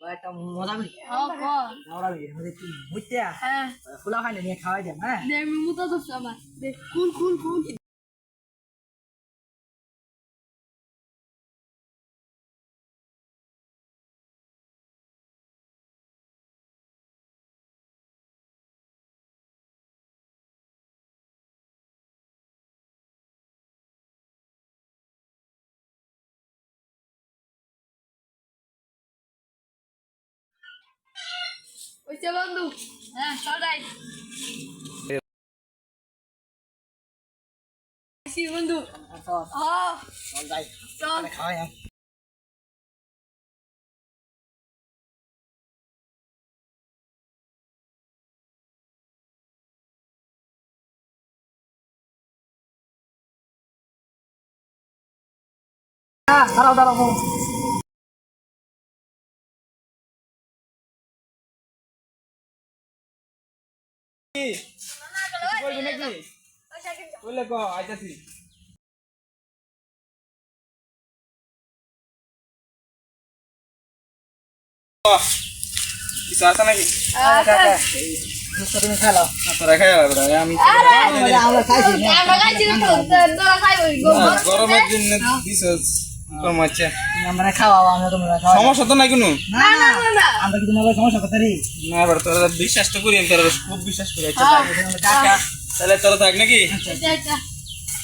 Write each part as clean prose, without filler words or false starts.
একটা মজা করি হ্যাঁ কর আমরা কি বুঝতে হ্যাঁ ফুলা খাইলে নিয়ে খাওয়াই দেন হ্যাঁ দে মুতা তো আমার দে কুল কুল কুল ওইছে বন্ধু হ্যাঁ সদাই আসি বন্ধু হ্যাঁ চল যাই চল খাওয়াই দাঁড়াও দাঁড়াও করবি নাকি বললে ক আইতাছি কিছু আছে নাকি তুমি খালো তোরা খাই আমি আমরা খাইছি আমরা খাইছি তো তোরা খাইবই গরমের দিন দিস কম আছে আমরা খাওয়াও আমরা তোমরা খাওয়াও সমস্যা তো নাই কোনো না না না আমরা কি তোমার সমস্যা কথা রে না এবার তোরা বিশ্বাস তো করি আমি তোরা খুব বিশ্বাস করি আচ্ছা কাকা তাহলে তোরা থাক নাকি এটা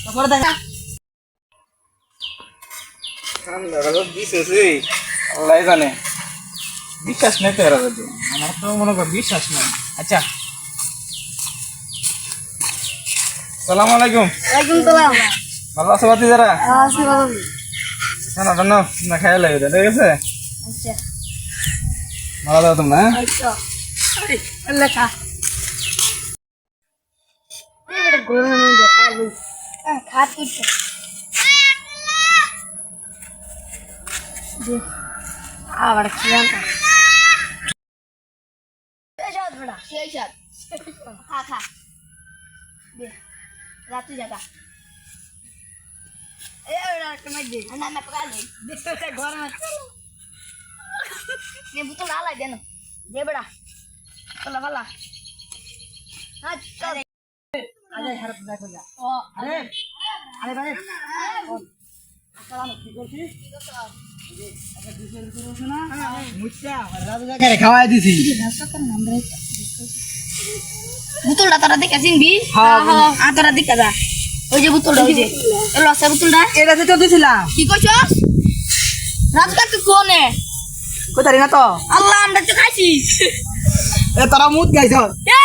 তারপরে দেখা ঠান্ডা দিস আল্লাহ জানে বিশ্বাস নেই তো এরা যদি আমার তো মনে কর বিশ্বাস নেই আচ্ছা সালাম আলাইকুম একদম তোলা ভালো আছো বাতি যারা আসি বাবু না না না না খাইয়া লাগে ঠিক আছে আচ্ছা ভালো দাও তোমরা হ্যাঁ আচ্ছা আল্লাহ খা এটা গরম হয়ে যায় খাত উঠছে আবার খেলাম সেই সাত খা খা দে রাত্রি জায়গা না না পকা দে দেখতে গরম আছে নে বুতল আলাই দেন দে বড়া চলা বালা আচ্ছা আরে হারত দেখো যা ও আরে আরে ভাই আসসালামু কি করছিস খাওয়াই দিছি বুতলটা তোরা দেখে চিনবি তোরা দেখে যা ওই যে বুতলটা ওই যে লসা বুতলটা এটা তো দিছিলাম কি কইছস রাজকা তুই কোনে কোথায় না তো আল্লাহ আমরা তো খাইছি এ তোরা মুদ গাইছ এ